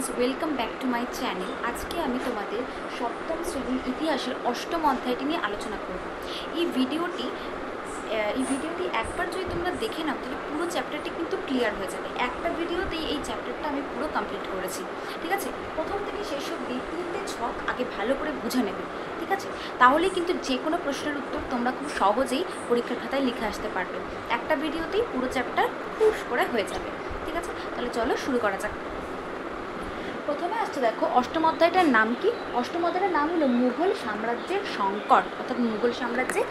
Friends welcome back to my channel. आज के आमी तोमादेर सप्तम श्रेणी इतिहासेर अष्टम अध्यायटी निये आलोचना करब। এই ভিডিওটি একবার যদি তোমরা দেখে নাও তাহলে পুরো চ্যাপ্টারটি কিন্তু ক্লিয়ার হয়ে যাবে। একটা ভিডিওতেই এই চ্যাপ্টারটা আমি পুরো কমপ্লিট করেছি, ঠিক আছে। প্রথম থেকে শেষ অবধি তিনটে ছক আগে ভালো করে বুঝে নেবে, ঠিক আছে। তাহলে কিন্তু যে কোনো প্রশ্নের উত্তর তোমরা খুব সহজেই পরীক্ষার খাতায় লিখে আসতে পারবে। একটা ভিডিওতেই পুরো চ্যাপ্টার খুশ করে হয়ে যাবে, ঠিক আছে। তাহলে চলো শুরু করা যাক। প্রথমে আসছে দেখো অষ্টম অধ্যায়টার নাম কি। অষ্টম অধ্যায়টার নাম হলো মুঘল সাম্রাজ্যের সংকট, অর্থাৎ মুঘল সাম্রাজ্যে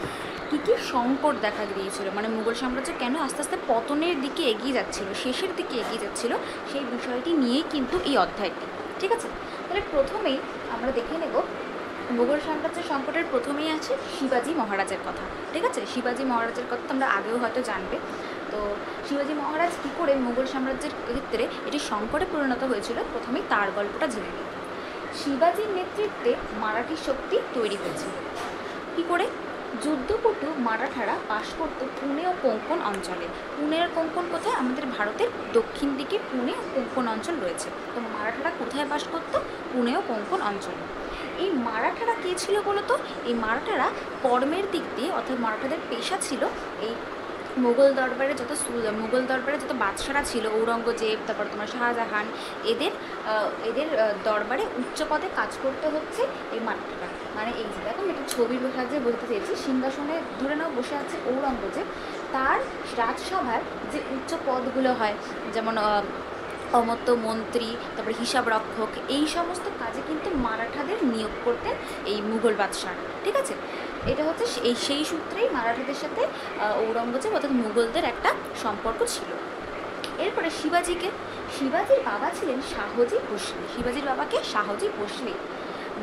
কী কী সংকট দেখা দিয়েছিল, মানে মুঘল সাম্রাজ্য কেন আস্তে আস্তে পতনের দিকে এগিয়ে যাচ্ছিল, শেষের দিকে এগিয়ে যাচ্ছিল, সেই বিষয়টি নিয়েই কিন্তু এই অধ্যায়টি, ঠিক আছে। তাহলে প্রথমেই আমরা দেখে নেব মুঘল সাম্রাজ্যের সংকটের প্রথমেই আছে শিবাজি মহারাজের কথা, ঠিক আছে। শিবাজি মহারাজের কথা তোমরা আগেও হয়তো জানবে। তো শিবাজি মহারাজ কী করে মুঘল সাম্রাজ্যের ক্ষেত্রে এটি সংকটে পরিণত হয়েছিল, প্রথমেই তার গল্পটা জেনে নিই। শিবাজির নেতৃত্বে মারাঠি শক্তি তৈরি হয়েছিল। কী করে? যুদ্ধপটু মারাঠারা বাস করত পুনে ও কোঙ্কণ অঞ্চলে। পুনে আর কোঙ্কণ কোথায়? আমাদের ভারতের দক্ষিণ দিকে পুনে ও কোঙ্কণ অঞ্চল রয়েছে। তো মারাঠারা কোথায় বাস করতো? পুনে ও কোঙ্কণ অঞ্চলে। এই মারাঠারা কে ছিল বলো তো? এই মারাঠারা কর্মের দিক দিয়ে, অর্থাৎ মারাঠাদের পেশা ছিল এই মুঘল দরবারে যত বাদশারা ছিল, ঔরঙ্গজেব, তারপর তোমার শাহজাহান, এদের দরবারে উচ্চ পদে কাজ করতে হচ্ছে এই মারাঠারা। মানে এই যে দেখো, আমি একটা ছবির সাহায্যে বলতে চেয়েছি, সিংহাসনে ধরে নাও বসে আছে ঔরঙ্গজেব, তার রাজসভার যে উচ্চ পদগুলো হয়, যেমন অমর্ত্য মন্ত্রী, তারপরে হিসাব রক্ষক, এই সমস্ত কাজে কিন্তু মারাঠাদের নিয়োগ করতেন এই মুঘল বাদশাহ, ঠিক আছে। এটা হচ্ছে সেই সূত্রেই মারাঠাদের সাথে ঔরঙ্গজেব অর্থাৎ মুঘলদের একটা সম্পর্ক ছিল। এরপরে শিবাজির বাবা ছিলেন শাহজি ভোসলে। শিবাজির বাবাকে শাহজি ভোসলে,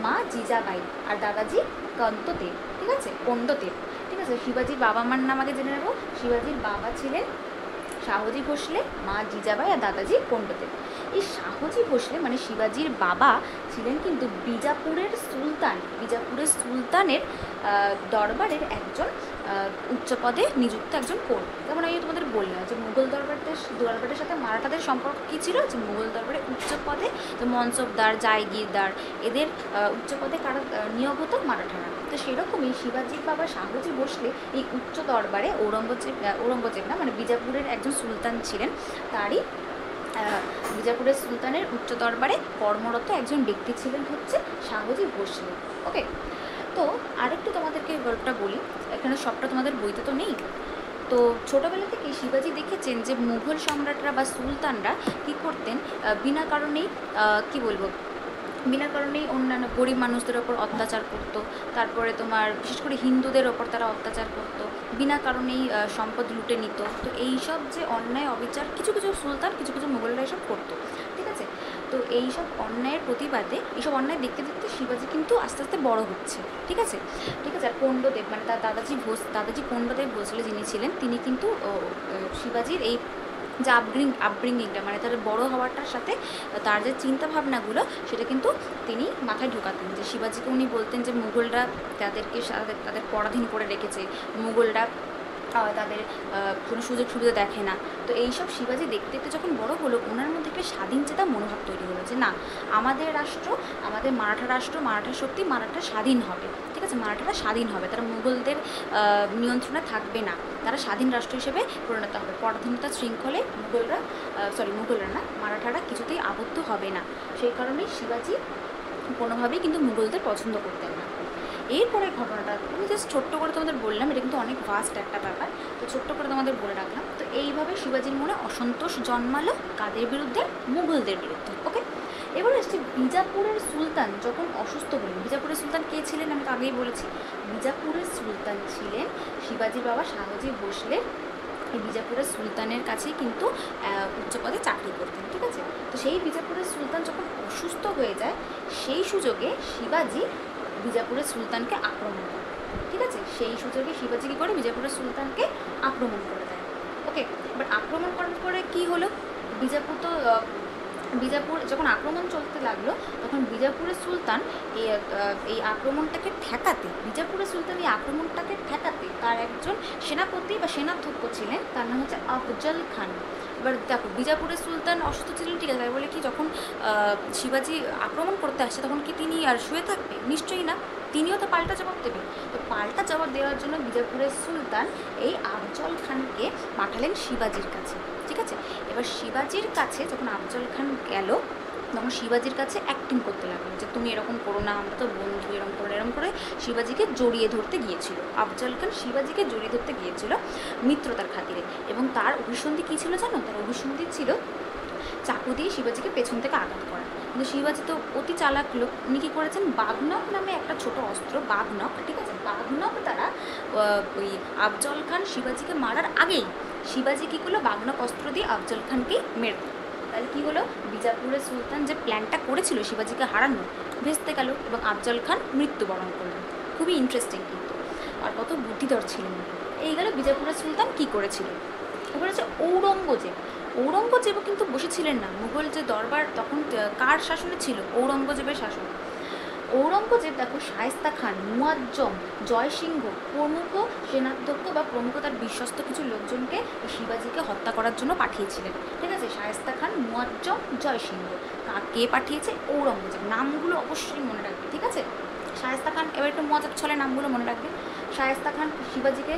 মা জিজাবাই আর দাদাজি কন্তদেব, ঠিক আছে, কন্ডদেব, ঠিক আছে। শিবাজির বাবা মার নাম আগে জেনে নেব। শিবাজির বাবা ছিলেন শাহজি ভোসলে, মা জিজাবাই আর দাদাজি কন্ডদেব। এই শাহজি ভোসলে মানে শিবাজির বাবা ছিলেন কিন্তু বিজাপুরের সুলতানের দরবারের একজন উচ্চ পদে নিযুক্ত একজন কোর। যেমন আমি তোমাদের বললাম যে মুঘল দরবারের সাথে মারাঠাদের সম্পর্ক কী ছিল, যে মুঘল দরবারে উচ্চ পদে যে মনসবদার, জায়গিরদার, এদের উচ্চ পদে কারা নিয়োগ হতো? মারাঠারা। তো সেরকমই শিবাজির বাবা শাহজি ভোসলে এই উচ্চ দরবারে ঔরঙ্গজেব না, মানে বিজাপুরের একজন সুলতান ছিলেন, তারই বিজাপুরের সুলতানের উচ্চ দরবারে কর্মরত একজন ব্যক্তি ছিলেন হচ্ছে শাহজি ভোসলে। ওকে, তো আরেকটু তোমাদেরকে গল্পটা বলি, এখানে সবটা তোমাদের বইতে তো নেই। তো ছোটোবেলা থেকে শিবাজি দেখেছেন যে মুঘল সম্রাটরা বা সুলতানরা কী করতেন, বিনা কারণেই অন্যান্য গরিব মানুষদের ওপর অত্যাচার করত। তারপরে তোমার বিশেষ করে হিন্দুদের ওপর তারা অত্যাচার করত, বিনা কারণেই সম্পদ লুটে নিত। তো এইসব যে অন্যায় অবিচার কিছু কিছু সুলতান, কিছু কিছু মুঘলরা এসব করতো, ঠিক আছে। তো এইসব অন্যায়ের প্রতিবাদে, এইসব অন্যায় দেখতে দেখতে শিবাজি কিন্তু আস্তে আস্তে বড় হচ্ছে, ঠিক আছে। আর কোন্ডদেব মানে তার দাদাজি কোন্ডদেব ভোসলে যিনি ছিলেন, তিনি কিন্তু শিবাজির এই যে আপব্রিঙ্গিংটা মানে তার বড় হওয়াটার সাথে তার যে চিন্তাভাবনাগুলো সেটা কিন্তু তিনি মাথায় ঢোকাতেন। যে শিবাজিকে উনি বলতেন যে মুঘলরা তাদের পরাধীন করে রেখেছে, মুঘলরা তাদের কোনো সুযোগ সুবিধা দেখে না। তো এইসব শিবাজি দেখতে দেখতে যখন বড় হলো, ওনার মধ্যে একটা স্বাধীন চেতা মনোভাব তৈরি হলো যে না, আমাদের রাষ্ট্র, আমাদের মারাঠা শক্তি, মারাঠা স্বাধীন হবে, ঠিক আছে। মারাঠারা স্বাধীন হবে, তারা মুঘলদের নিয়ন্ত্রণে থাকবে না, তারা স্বাধীন রাষ্ট্র হিসেবে পরিণত হবে। পরাধীনতার শৃঙ্খলে মুঘলরা না, মারাঠারা কিছুতেই আবদ্ধ হবে না। সেই কারণেই শিবাজি কোনোভাবেই কিন্তু মুঘলদের পছন্দ করতেন না। এরপরে ঘটনাটা আমি জাস্ট ছোট্ট করে তোমাদের বললাম, এটা কিন্তু অনেক ভাস্ট একটা ব্যাপার, তো ছোট্ট করে তোমাদের বলে রাখলাম। তো এইভাবে শিবাজির মনে অসন্তোষ জন্মালো, কাদের বিরুদ্ধে? মুঘলদের বিরুদ্ধে। ওকে, এবার আসছে বিজাপুরের সুলতান যখন অসুস্থ হলেন। বিজাপুরের সুলতান কে ছিলেন? আমি তো আগেই বলেছি, বিজাপুরের সুলতান ছিলেন শিবাজির বাবা শাহজি ভোসলে। এই বিজাপুরের সুলতানের কাছেই কিন্তু উচ্চ পদে চাকরি করতেন, ঠিক আছে। তো সেই বিজাপুরের সুলতান যখন অসুস্থ হয়ে যায়, সেই সুযোগে শিবাজি বিজাপুরের সুলতানকে আক্রমণ করে, ঠিক আছে। সেই সুযোগে শিবাজি কী করে? বিজাপুরের সুলতানকে আক্রমণ করে দেয়। ওকে, বাট আক্রমণ করার পরে কী হলো? বিজাপুর যখন আক্রমণ চলতে লাগলো, তখন বিজাপুরের সুলতান এই আক্রমণটাকে ঠেকাতে, তার একজন সেনাপতি বা সেনাধ্যক্ষ ছিলেন, তার নাম হচ্ছে আফজল খান। এবার দেখো বিজাপুরের সুলতান অসুস্থ ছিলেন, ঠিক আছে, তাই বলে কি যখন শিবাজি আক্রমণ করতে আসছে তখন কি তিনি আর শুয়ে থাকবে? নিশ্চয়ই না, তিনিও তো পাল্টা জবাব দেবে। তো পাল্টা জবাব দেওয়ার জন্য বিজাপুরের সুলতান এই আফজল খানকে পাঠালেন শিবাজির কাছে, ঠিক আছে। এবার শিবাজির কাছে যখন আফজল খান গেল তখন শিবাজির কাছে অ্যাক্টিং করতে লাগলো যে তুমি এরকম করো না, আমরা তো বন্ধু, এরকম করে শিবাজিকে জড়িয়ে ধরতে গিয়েছিল। আফজল খান শিবাজিকে জড়িয়ে ধরতে গিয়েছিল মিত্রতার খাতিরে, এবং তার অভিসন্ধি কী ছিল জানো? তার অভিসন্ধি ছিল চাকু দিয়ে শিবাজিকে পেছন থেকে আঘাত করা। কিন্তু শিবাজি তো অতি চালাক লোক, উনি কী করেছেন, বাঘনক নামে একটা ছোট অস্ত্র, বাঘনক, ঠিক আছে, বাঘনক দ্বারা ওই আফজল খান শিবাজিকে মারার আগেই শিবাজি কী করলো, বাঘনক অস্ত্র দিয়ে আফজল খানকেই মেরে দিল। তাহলে কী হলো, বিজাপুরের সুলতান যে প্ল্যানটা করেছিল শিবাজিকে হারানো ভেস্তে গেল এবং আফজল খান মৃত্যুবরণ করলেন। খুবই ইন্টারেস্টিং কিন্তু, আর কত বুদ্ধিধর ছিলেন। এই গেল বিজাপুরের সুলতান কী করেছিল। এবার হচ্ছে ঔরঙ্গজেব। ঔরঙ্গজেবও কিন্তু বসেছিলেন না, মুঘল যে দরবার তখন কার শাসনে ছিল? ঔরঙ্গজেবের শাসন। ঔরঙ্গজেব দেখো শায়েস্তা খান, মুয়াজ্জম, জয়সিংহ প্রমুখ সেনাধ্যক্ষ বা প্রমুখ তার বিশ্বস্ত কিছু লোকজনকে শিবাজিকে হত্যা করার জন্য পাঠিয়েছিলেন, ঠিক আছে। শায়েস্তা খান, মুয়াজ্জম, জয়সিংহ, কে পাঠিয়েছে? ঔরঙ্গজেব। নামগুলো অবশ্যই মনে রাখবে, ঠিক আছে। শায়েস্তা খান, এবার একটু মজার ছলে নামগুলো মনে রাখবে। শায়েস্তা খান শিবাজিকে,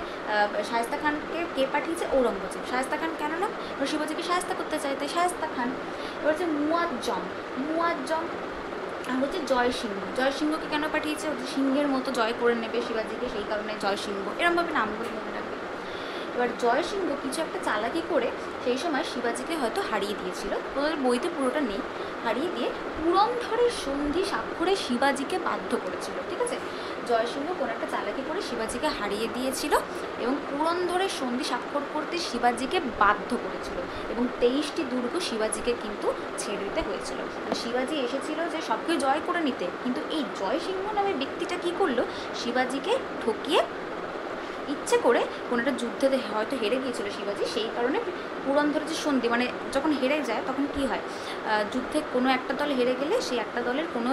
শায়েস্তা খানকে কে পাঠিয়েছে? ঔরঙ্গজেব। শায়েস্তা খান কেন না? শিবাজিকে শায়েস্তা করতে চাইতে শায়েস্তা খান। এবার হচ্ছে মুয়াজ্জম, মুয়াজ্জম আর হচ্ছে জয়সিংহ। জয়সিংহকে কেন পাঠিয়েছে? হচ্ছে সিংহের মতো জয় করে নেবে শিবাজিকে, সেই কারণে জয়সিংহ। এরমভাবে নামগুলো মনে রাখবে। এবার জয়সিংহ কিছু একটা চালাকি করে সেই সময় শিবাজিকে হয়তো হারিয়ে দিয়েছিল, ওদের বইতে পুরোটা নেই, হারিয়ে দিয়ে পুরন্দরের সন্ধি স্বাক্ষরে শিবাজিকে বাধ্য করেছিল, ঠিক আছে। জয়সিংহ কোনো একটা চালাকি করে শিবাজিকে হারিয়ে দিয়েছিল এবং পুরন্দরের সন্ধি স্বাক্ষর করতে শিবাজিকে বাধ্য করেছিল, এবং 23টি দুর্গ শিবাজিকে কিন্তু ছেড়ে দিতে হয়েছিল। শিবাজি এসেছিল যে সবকে জয় করে নিতে, কিন্তু এই জয়সিংহ নামের ব্যক্তিটা কী করলো, শিবাজিকে ঠকিয়ে ইচ্ছে করে কোনো একটা যুদ্ধে হয়তো হেরে গিয়েছিল শিবাজি, সেই কারণে পুরন্দর যে সন্ধি, মানে যখন হেরে যায় তখন কি হয়, যুদ্ধে কোনো একটা দল হেরে গেলে সেই একটা দলের কোনো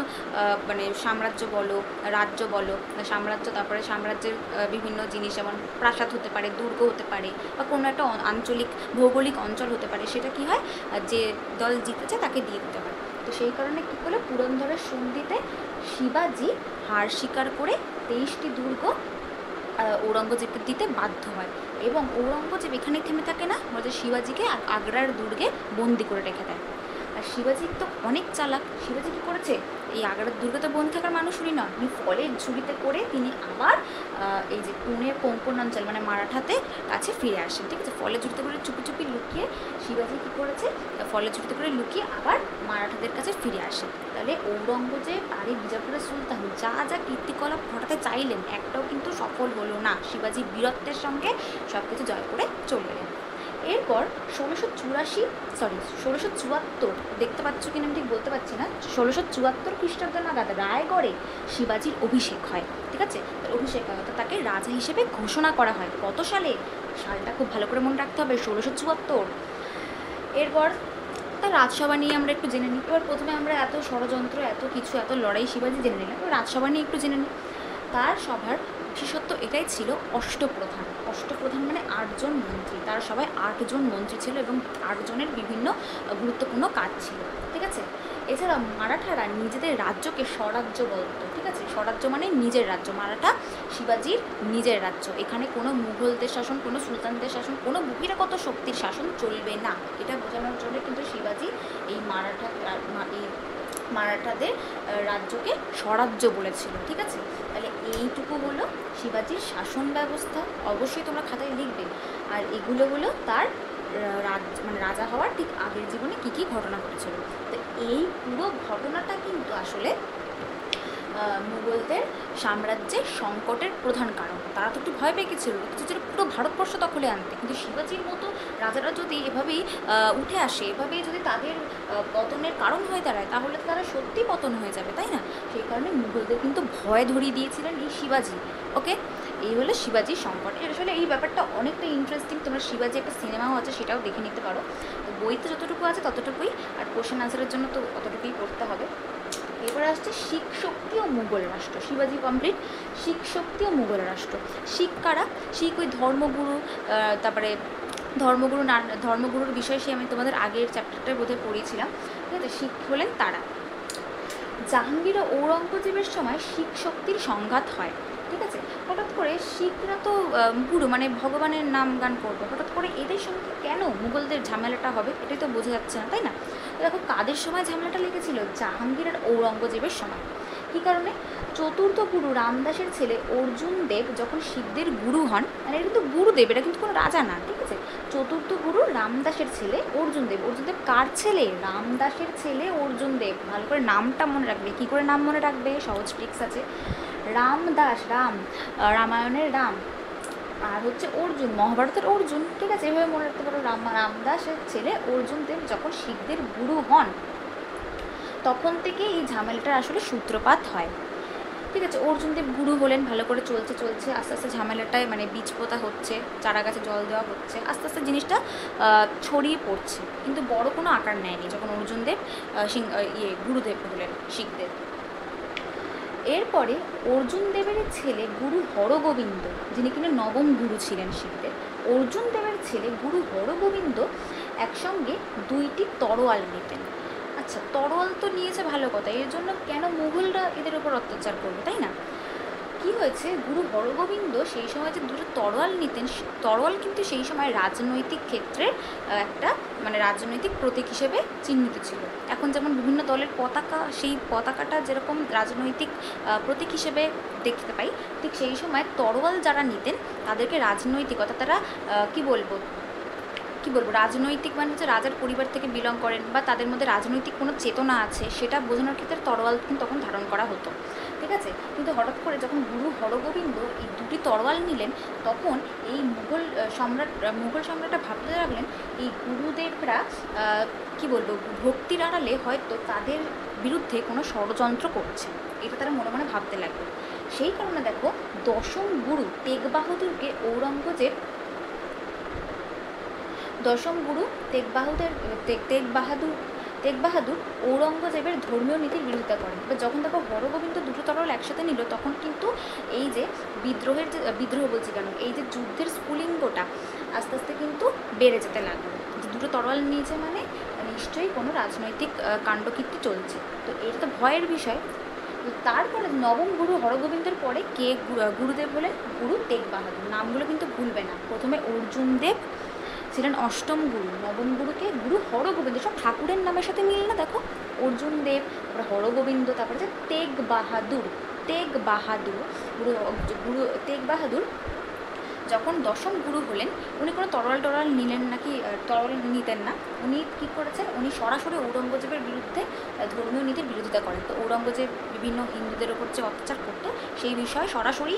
মানে সাম্রাজ্য বলো, রাজ্য বলো, সাম্রাজ্য, তারপরে সাম্রাজ্যের বিভিন্ন জিনিস যেমন প্রাসাদ হতে পারে, দুর্গ হতে পারে, বা কোনো একটা আঞ্চলিক ভৌগোলিক অঞ্চল হতে পারে, সেটা কি হয়, যে দল জিতেছে তাকে দিয়ে দিতে হয়। তো সেই কারণে কী করলো, পুরন্দরের সন্ধিতে শিবাজি হার স্বীকার করে 23টি দুর্গ ঔরঙ্গজেবকে দিতে বাধ্য হয়, এবং ঔরঙ্গজেব এখানেই থেমে থাকে না, বলছে শিবাজিকে আগ্রার দুর্গে বন্দি করে রেখে দেয়। আর শিবাজি তো অনেক চালাক, শিবাজি কী করেছে, এই আগ্রার দুর্গে তো বন্দি থাকার মানুষ উনি না, উনি ফলের ঝুড়িতে করে তিনি আবার এই যে পুনের কোঙ্কণ অঞ্চল মানে মারাঠাতে কাছে ফিরে আসেন, ঠিক আছে। ফলের ঝুড়িতে করে চুপি চুপি লুকিয়ে শিবাজি কী করেছে, ফলের ঝুড়িতে করে লুকিয়ে আবার মারাঠাদের কাছে ফিরে আসে। তাহলে ঔরঙ্গজেব আর এই বিজাপুরের সুলতান যা যা কীর্তিকলাপ ঘটাতে চাইলেন একটাও কিন্তু সফল হলো না, শিবাজি বীরত্বের সঙ্গে সব কিছু জয় করে চলে এলেন। এরপর 1674 দেখতে পাচ্ছ কিনা আমি ঠিক বলতে পারছি না, 1674 খ্রিস্টাব্দ নাগাদ রায়গড়ে শিবাজির অভিষেক হয়, ঠিক আছে। অভিষেক হয়, তো তাকে রাজা হিসেবে ঘোষণা করা হয়। কত সালে? সালটা খুব ভালো করে মনে রাখতে হবে, 1674। এরপর তার রাজসভা নিয়ে আমরা একটু জেনে নিই। এবার প্রথমে আমরা এত ষড়যন্ত্র, এত কিছু, এত লড়াই শিবাজি জেনে নিলাম, এবার রাজসভা নিয়ে একটু জেনে নিই। তার সভার বিশেষত্ব এটাই ছিল অষ্টপ্রধান। অষ্টপ্রধান মানে 8 জন মন্ত্রী, তার সবাই 8 জন মন্ত্রী ছিল এবং 8 জনের বিভিন্ন গুরুত্বপূর্ণ কাজ ছিল, ঠিক আছে। এছাড়া মারাঠারা নিজেদের রাজ্যকে স্বরাজ্য বলতো, ঠিক আছে। স্বরাজ্য মানে নিজের রাজ্য, মারাঠা শিবাজির নিজের রাজ্য। এখানে কোনো মুঘলদের শাসন, কোনো সুলতানদের শাসন, কোনো বহিরাগত শক্তির শাসন চলবে না, এটা বোঝানোর জন্য কিন্তু শিবাজি এই মারাঠাদের রাজ্যকে স্বরাজ্য বলেছিল, ঠিক আছে। তাহলে এইটুকু হলো শিবাজির শাসন ব্যবস্থা, অবশ্যই তোমরা খাতায় লিখবে। আর এগুলো হলো তার মানে রাজা হওয়ার ঠিক আগের জীবনে কী কী ঘটনা ঘটেছিল। তো এই পুরো ঘটনাটা কিন্তু আসলে মুঘলদের সাম্রাজ্যের সংকটের প্রধান কারণ। তারা তো একটু ভয় পেয়ে গেছিল, ছিল পুরো ভারতবর্ষ দখলে আনতে, কিন্তু শিবাজির মতো রাজারা যদি এভাবেই উঠে আসে, এভাবেই যদি তাদের পতনের কারণ হয়ে দাঁড়ায়, তাহলে তারা সত্যি পতন হয়ে যাবে, তাই না। সেই কারণে মুঘলদের কিন্তু ভয় ধরিয়ে দিয়েছিলেন এই শিবাজি। ওকে, এই হলো শিবাজির সংকট। আসলে এই ব্যাপারটা অনেকটা ইন্টারেস্টিং, তোমরা শিবাজি একটা সিনেমাও আছে সেটাও দেখে নিতে পারো। তো বইতে যতটুকু আছে ততটুকুই, আর কোশ্চেন আনসারের জন্য তো অতটুকুই পড়তে হবে। এবার আসছে শিখ শক্তি ও মুঘল রাষ্ট্র। শিবাজি কমপ্লিট। শিখ শক্তি ও মুঘল রাষ্ট্র। শিখ কারা? শিখ ওই ধর্মগুরু, তারপরে ধর্মগুরুর বিষয়ে সে আমি তোমাদের আগের চ্যাপ্টারটায় বোধহয় পড়িয়েছিলাম। ঠিক আছে, শিখ হলেন তারা। জাহাঙ্গীর ও ঔরঙ্গজেবের সময় শিখ শক্তির সংঘাত হয়। ঠিক আছে, হঠাৎ করে শিখরা তো গুরু মানে ভগবানের নাম গান করবে, হঠাৎ করে এদের সঙ্গে কেন মুঘলদের ঝামেলাটা হবে, এটাই তো বোঝা যাচ্ছে না, তাই না? দেখো কাদের সময় ঝামেলাটা লেগেছিল, জাহাঙ্গীর আর ঔরঙ্গজেবের সময়। কী কারণে? চতুর্থ গুরু রামদাসের ছেলে অর্জুন দেব যখন শিখদের গুরু হন, মানে এটা কিন্তু গুরুদেব, এটা কিন্তু কোনো রাজা না। ঠিক আছে, চতুর্থ গুরু রামদাসের ছেলে অর্জুন দেব। অর্জুন দেব কার ছেলে? রামদাসের ছেলে অর্জুন দেব। ভালো করে নামটা মনে রাখবে। কী করে নাম মনে রাখবে? সহজ ট্রিক্স আছে। রামদাস, রাম রামায়ণের রাম, আর হচ্ছে অর্জুন মহাভারতের অর্জুন। ঠিক আছে, এভাবে মনে রাখতে পারো। রামদাসের ছেলে অর্জুন দেব যখন শিখদের গুরু হন, তখন থেকে এই ঝামেলাটার আসলে সূত্রপাত হয়। ঠিক আছে, অর্জুন দেব গুরু হলেন, ভালো করে চলছে আস্তে আস্তে ঝামেলাটায় মানে বীজ পোতা হচ্ছে, চারা গাছে জল দেওয়া হচ্ছে, আস্তে আস্তে জিনিসটা ছড়িয়ে পড়ছে, কিন্তু বড় কোনো আকার নেয়নি যখন অর্জুন দেব গুরুদেব হলেন শিখদের। এরপরে অর্জুন দেবের ছেলে গুরু হরগোবিন্দ, যিনি কিনা নবম গুরু ছিলেন শিখদের, অর্জুন দেবের ছেলে গুরু হরগোবিন্দ একসঙ্গে 2টি তরোয়াল নিতেন। আচ্ছা, তরোয়াল তো নিয়েছে ভালো কথা, এর জন্য কেন মুঘলরা এদের উপর অত্যাচার করবে, তাই না? কি হয়েছে, গুরু হরগোবিন্দ সেই সময় যে 2টো তরোয়াল নিতেন, তরোয়াল কিন্তু সেই সময় রাজনৈতিক ক্ষেত্রে একটা মানে রাজনৈতিক প্রতীক হিসেবে চিহ্নিত ছিল। এখন যেমন বিভিন্ন দলের পতাকা, সেই পতাকাটা যেরকম রাজনৈতিক প্রতীক হিসেবে দেখতে পাই, ঠিক সেই সময় তরোয়াল যারা নিতেন তাদেরকে রাজনৈতিকতা, তারা কি বলবো রাজনৈতিক মানে হচ্ছে রাজার পরিবার থেকে বিলং করেন বা তাদের মধ্যে রাজনৈতিক কোনো চেতনা আছে, সেটা বোঝানোর ক্ষেত্রে তরোয়াল কিন্তু তখন ধারণ করা হতো। ঠিক আছে, কিন্তু হঠাৎ করে যখন গুরু হরগোবিন্দ এই 2টি তরোয়াল নিলেন, তখন এই মুঘল সম্রাটরা ভাবতে লাগলেন এই গুরুদেবরা কি বলবো ভক্তির আড়ালে হয়তো তাদের বিরুদ্ধে কোনো ষড়যন্ত্র করছে, এটা তারা মনে মনে ভাবতে লাগলো। সেই কারণে দেখো দশম গুরু তেগ বাহাদুরকে তেগ বাহাদুর ঔরঙ্গজেবের ধর্মীয় নীতির বিরোধিতা করেন। এবার যখন দেখো হরগোবিন্দ 2টো তরোয়াল একসাথে নিল, তখন কিন্তু এই যে এই যে যুদ্ধের স্ফুলিঙ্গটা আস্তে আস্তে কিন্তু বেড়ে যেতে লাগলো। যে 2টো তরোয়াল নিয়েছে মানে নিশ্চয়ই কোনো রাজনৈতিক কাণ্ডকীর্তি চলছে, তো এটা তো ভয়ের বিষয়। তারপরে নবম গুরু হরগোবিন্দের পরে কে গুরুদেব হলেন? গুরু তেগ বাহাদুর। নামগুলো কিন্তু ভুলবে না। প্রথমে অর্জুন দেব ছিলেন অষ্টম গুরু, নবম গুরুকে গুরু হরগোবিন্দ, সব ঠাকুরের নামের সাথে মিল না দেখো, অর্জুন দেব, তারপরে হরগোবিন্দ, তারপরে যে তেগ বাহাদুর গুরু তেগ বাহাদুর যখন দশম গুরু হলেন, উনি কোনো তরোয়াল নিলেন নাকি, তরোয়াল নিতেন না। উনি কী করেছেন, উনি সরাসরি ঔরঙ্গজেবের বিরুদ্ধে ধর্মীয় নীতির বিরোধিতা করেন। তো ঔরঙ্গজেব বিভিন্ন হিন্দুদের ওপর যে অত্যাচার করতো সেই বিষয়ে সরাসরি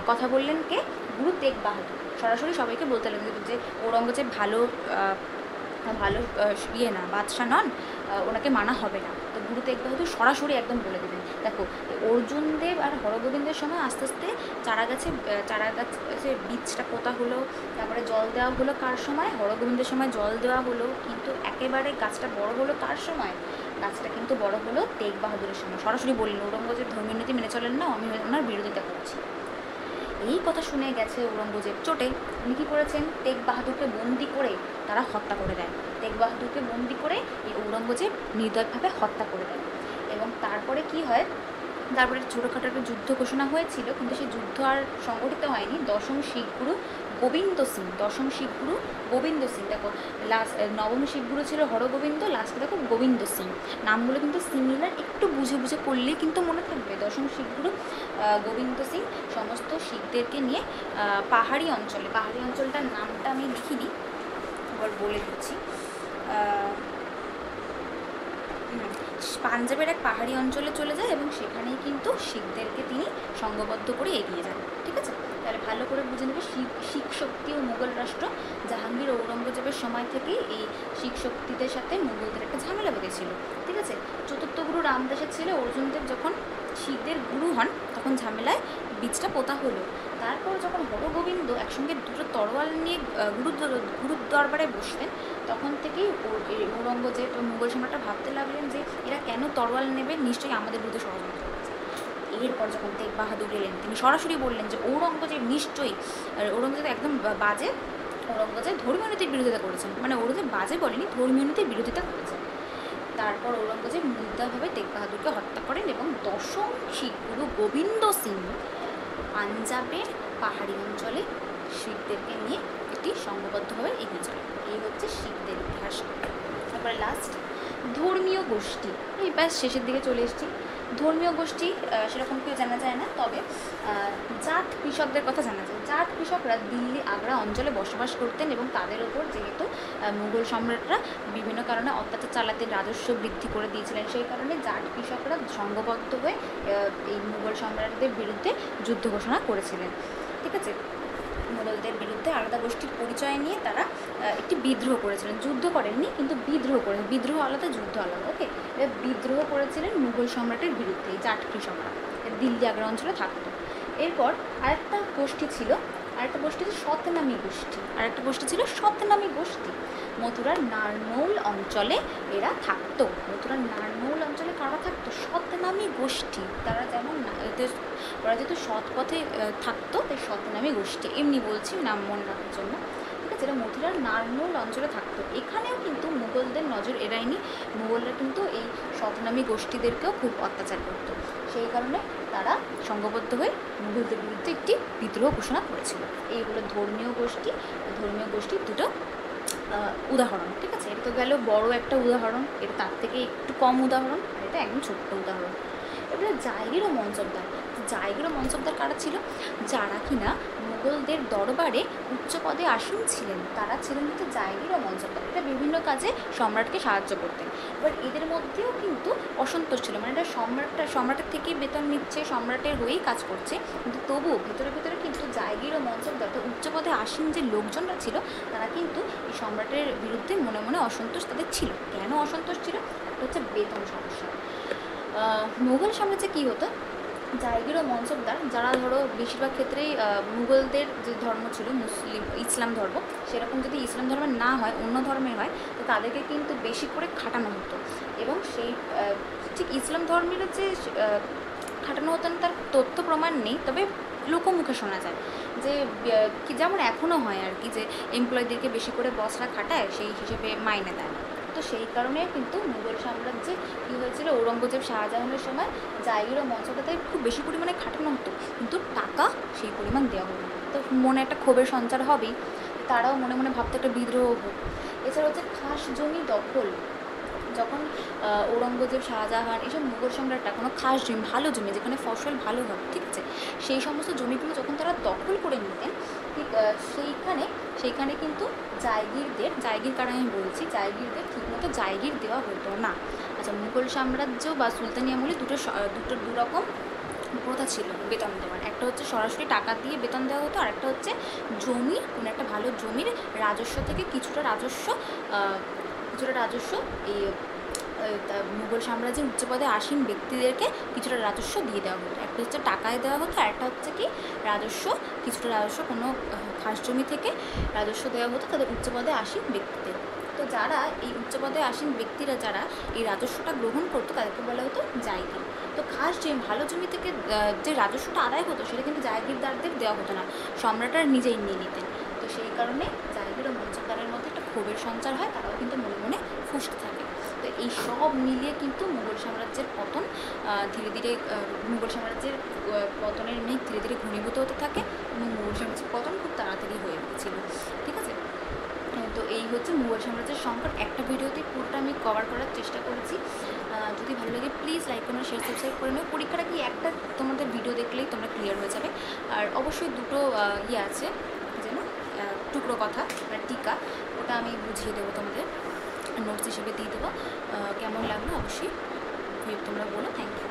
কথা বললেন কে? গুরু তেগ বাহাদুর। সরাসরি সবাইকে বলতে লাগলেন যে ঔরঙ্গজেব ভালো না, বাদশাহ নন, ওনাকে মানা হবে না। তো গুরু তেগ বাহাদুর সরাসরি একদম বলে দেবেন। দেখো অর্জুন দেব আর হরগোবিন্দের সময় আস্তে আস্তে চারা গাছে বীজটা পোতা হলো, তারপরে জল দেওয়া হলো কার সময়? হরগোবিন্দের সময় জল দেওয়া হলো, কিন্তু একেবারে গাছটা বড় হলো কার সময়? গাছটা কিন্তু বড় হলো তেগ বাহাদুরের সময়। সরাসরি বললেন ঔরঙ্গজেব ধর্মীয় নীতি মেনে চলেন না, আমি ওনার বিরোধিতা করছি। এই কথা শুনে গেছে ঔরঙ্গজেব চোটে। উনি কী করেছেন? তেগ বাহাদুরকে বন্দি করে তারা হত্যা করে দেয়। তেগ বাহাদুরকে বন্দি করে এই ঔরঙ্গজেব নির্দয়ভাবে হত্যা করে দেয়। এবং তারপরে কি হয়, তারপরে ছোটোখাটো একটা যুদ্ধ ঘোষণা হয়েছিল, কিন্তু সেই যুদ্ধ আর সংগঠিত হয়নি। দশম শিখ গুরু গোবিন্দ সিং, দেখো নবম শিখ গুরু ছিল হরগোবিন্দ, লাস্টে দেখো গোবিন্দ সিং। নামগুলো কিন্তু সিমিলার, একটু বুঝে বুঝে পড়লেই কিন্তু মনে থাকবে। দশম শিখ গুরু গোবিন্দ সিং সমস্ত শিখদেরকে নিয়ে পাহাড়ি অঞ্চলটার নামটা আমি লিখিনি, আবার বলে দিচ্ছি। পাঞ্জাবের এক পাহাড়ি অঞ্চলে চলে যায় এবং সেখানেই কিন্তু শিখদেরকে তিনি সংঘবদ্ধ করে এগিয়ে যান। ঠিক আছে, তাহলে ভালো করে বুঝে নেবে শিখ শক্তি ও মুঘল রাষ্ট্র। জাহাঙ্গীর ঔরঙ্গজেবের সময় থেকেই এই শিখ শক্তিদের সাথে মুঘলদের একটা ঝামেলা বেঁধেছিল। ঠিক আছে, চতুর্থ গুরু রামদাসের ছেলে অর্জুন দেব যখন শিখদের গুরু হন, তখন ঝামেলায় বীজটা পোতা হলো। তারপর যখন হরগোবিন্দ একসঙ্গে 2টো তরোয়াল নিয়ে গুরুর দরবারে বসলেন, তখন থেকেই ঔরঙ্গজেব মুঘল সম্রাটরা ভাবতে লাগলেন যে এরা কেন তরোয়াল নেবে, নিশ্চয়ই আমাদের বিরুদ্ধে ষড়যন্ত্র করছে। এরপর যখন তেগ বাহাদুর এলেন, তিনি সরাসরি বললেন যে ঔরঙ্গজেব একদম বাজে ঔরঙ্গজেব ধর্মীয় নীতির বিরোধিতা করেছেন, মানে ঔরঙ্গজেব বাজে বলেনি, ধর্মীয় নীতির বিরোধিতা করেছেন। তারপর ঔরঙ্গজেব নির্দয়ভাবে তেগ বাহাদুরকে হত্যা করেন এবং দশম শিখ গুরু গোবিন্দ সিং পাঞ্জাবের পাহাড়ি অঞ্চলে শিখদেরকে নিয়ে একটি সংঘবদ্ধভাবে এগিয়ে চলে। এই হচ্ছে শিখদের ইতিহাস। তারপরে লাস্ট ধর্মীয় গোষ্ঠী, এই ব্যাস শেষের দিকে চলে এসেছি। ধর্মীয় গোষ্ঠী সেরকম কেউ জানা যায় না, তবে জাট কৃষকদের কথা জানা যায়। জাট কৃষকরা দিল্লি আগ্রা অঞ্চলে বসবাস করতেন এবং তাদের ওপর যেহেতু মুঘল সম্রাটরা বিভিন্ন কারণে অত্যাচার চালাতেন, রাজস্ব বৃদ্ধি করে দিয়েছিলেন, সেই কারণে জাট কৃষকরা সংঘবদ্ধ হয়ে এই মুঘল সম্রাটদের বিরুদ্ধে যুদ্ধ ঘোষণা করেছিলেন। ঠিক আছে, মুঘলদের বিরুদ্ধে আলাদা গোষ্ঠীর পরিচয় নিয়ে তারা একটি বিদ্রোহ করেছিলেন, যুদ্ধ করেননি কিন্তু বিদ্রোহ করেন, বিদ্রোহ আলাদা যুদ্ধ আলাদা। ওকে, বিদ্রোহ করেছিলেন মুঘল সম্রাটের বিরুদ্ধে এই জাট কৃষকরা, দিল্লি আগ্রা অঞ্চলে থাকতো। এরপর আরেকটা গোষ্ঠী ছিল, সতনামী গোষ্ঠী, সতনামী গোষ্ঠী মথুরার নারনৌল অঞ্চলে এরা থাকতো। মথুরার নারনৌল অঞ্চলে কারা থাকতো? সতনামী গোষ্ঠী। তারা যেমন ওরা যেহেতু সৎ পথে থাকতো, তাই সতনামী গোষ্ঠী, এমনি বলছি নাম মনে রাখার জন্য। ঠিক আছে, এরা মথুরার নারনৌল অঞ্চলে থাকতো। এখানেও কিন্তু মুঘলদের নজর এড়ায়নি, মুঘলরা কিন্তু এই সতনামী গোষ্ঠীদেরকেও খুব অত্যাচার করতো। সেই কারণে তারা সংঘবদ্ধ হয়ে মুঘলদের বিরুদ্ধে একটি বিদ্রোহ ঘোষণা করেছিল। এইগুলো ধর্মীয় গোষ্ঠীর দুটো উদাহরণ। ঠিক আছে, এটা তো গেল বড় একটা উদাহরণ, এটা তার থেকে একটু কম উদাহরণ, আর এটা একদম ছোট্ট উদাহরণ। এবারে জায়গির ও মনসবদার কারা ছিল? যারা কিনা মুঘলদের দরবারে উচ্চ পদে আসীন ছিলেন, তারা ছিলেন কিন্তু জায়গির ও মনসবদার। এটা বিভিন্ন কাজে সম্রাটকে সাহায্য করতেন। এবার এদের মধ্যেও কিন্তু অসন্তোষ ছিল, মানে এটা সম্রাটের থেকেই বেতন নিচ্ছে, সম্রাটের হয়েই কাজ করছে, কিন্তু তবুও ভেতরে কিন্তু জায়গির ও মনসবদার উচ্চ পদে আসীন যে লোকজনরা ছিল, তারা কিন্তু এই সম্রাটের বিরুদ্ধে মনে মনে অসন্তোষ তাদের ছিল। কেন অসন্তোষ ছিল? একটা হচ্ছে বেতন সমস্যা। মুঘল সাম্রাজ্যে কী হতো, জায়গির ও মনসবদার যারা ধরো বেশিরভাগ ক্ষেত্রেই মুঘলদের যে ধর্ম ছিল ইসলাম ধর্ম, সেরকম যদি ইসলাম ধর্মের না হয়, অন্য ধর্মের হয়, তো তাদেরকে কিন্তু বেশি করে খাটানো হতো। এবং সেই ঠিক ইসলাম ধর্মের যে খাটানো হতো না তার তথ্য প্রমাণ নেই, তবে লোকমুখে শোনা যায় যে কি যেমন এখনও হয় আর কি, যে এমপ্লয়ীদেরকে বেশি করে বসরা খাটায়, সেই হিসেবে মাইনে দেয়। তো সেই কারণে কিন্তু মুঘল সাম্রাজ্যে কী হয়েছিল, ঔরঙ্গজেব শাহজাহানের সময় জায়গির ও মনসবদারদের খুব বেশি পরিমাণে খাটানো হতো, কিন্তু টাকা সেই পরিমাণ দেওয়া হতো না। তো মনে একটা ক্ষোভের সঞ্চার হবেই, তারাও মনে মনে ভাবতো একটা বিদ্রোহ হোক। এছাড়া হচ্ছে খাস জমি দখল। যখন ঔরঙ্গজেব, শাহজাহান, এইসব মুঘল সম্রাটরা কোনো খাস জমি, ভালো জমি যেখানে ফসল ভালো হবে, ঠিক আছে, সেই সমস্ত জমিগুলো যখন তারা দখল করে নিতেন, ঠিক সেইখানে কিন্তু জায়গির কারণ আমি বলছি, জায়গিরদের ঠিকমতো জায়গির দেওয়া হতো না। আচ্ছা, মুঘল সাম্রাজ্য বা সুলতানি আমলে দু রকম প্রথা ছিল বেতন দেওয়ার। একটা হচ্ছে সরাসরি টাকা দিয়ে বেতন দেওয়া হতো, আর একটা হচ্ছে জমি, কোনো একটা ভালো জমির রাজস্ব থেকে কিছুটা রাজস্ব এই মুঘল সাম্রাজ্যের উচ্চপদে আসীন ব্যক্তিদেরকে কিছুটা রাজস্ব দিয়ে দেওয়া হতো। একটা হচ্ছে টাকায় দেওয়া হতো, আর একটা হচ্ছে কি কিছুটা রাজস্ব কোনো খাস জমি থেকে রাজস্ব দেওয়া হতো তাদের উচ্চপদে আসীন ব্যক্তিদের। তো যারা এই উচ্চপদে আসীন ব্যক্তিরা যারা এই রাজস্বটা গ্রহণ করতো, তাদেরকে বলা হতো জায়গির। তো খাস জমি, ভালো জমি থেকে যে রাজস্বটা আদায় হতো, সেটা কিন্তু জায়গিরদারদের দেওয়া হতো না, সম্রাটরা নিজেই নিয়ে নিতেন। তো সেই কারণে জায়গির ও মনসবদারের মধ্যে একটা ক্ষোভের সঞ্চার হয়, তারাও কিন্তু মনে মনে ফুঁসতে থাকে। তো এই সব মিলিয়ে কিন্তু মুঘল সাম্রাজ্যের পতন পতনের মেঘ ধীরে ধীরে ঘনীভূত হতে থাকে, এবং মুঘল সাম্রাজ্যের পতন খুব তাড়াতাড়ি হয়ে গেছিল। ঠিক আছে, তো এই হচ্ছে মুঘল সাম্রাজ্যের সংকট। একটা ভিডিওতে পুরোটা আমি কভার করার চেষ্টা করেছি। যদি ভালো লাগে প্লিজ লাইক করো, শেয়ার, সাবস্ক্রাইব করে নেবে। পরীক্ষাটা কি একটা তোমাদের ভিডিও দেখলেই তোমরা ক্লিয়ার হয়ে যাবে। আর অবশ্যই দুটো আছে যেন টুকরো কথা বা টিকা, ওটা আমি বুঝিয়ে দেবো, তোমাদের নোটস হিসেবে দিয়ে দেবো। কেমন লাগলো অবশ্যই তোমরা বলো। Thank you.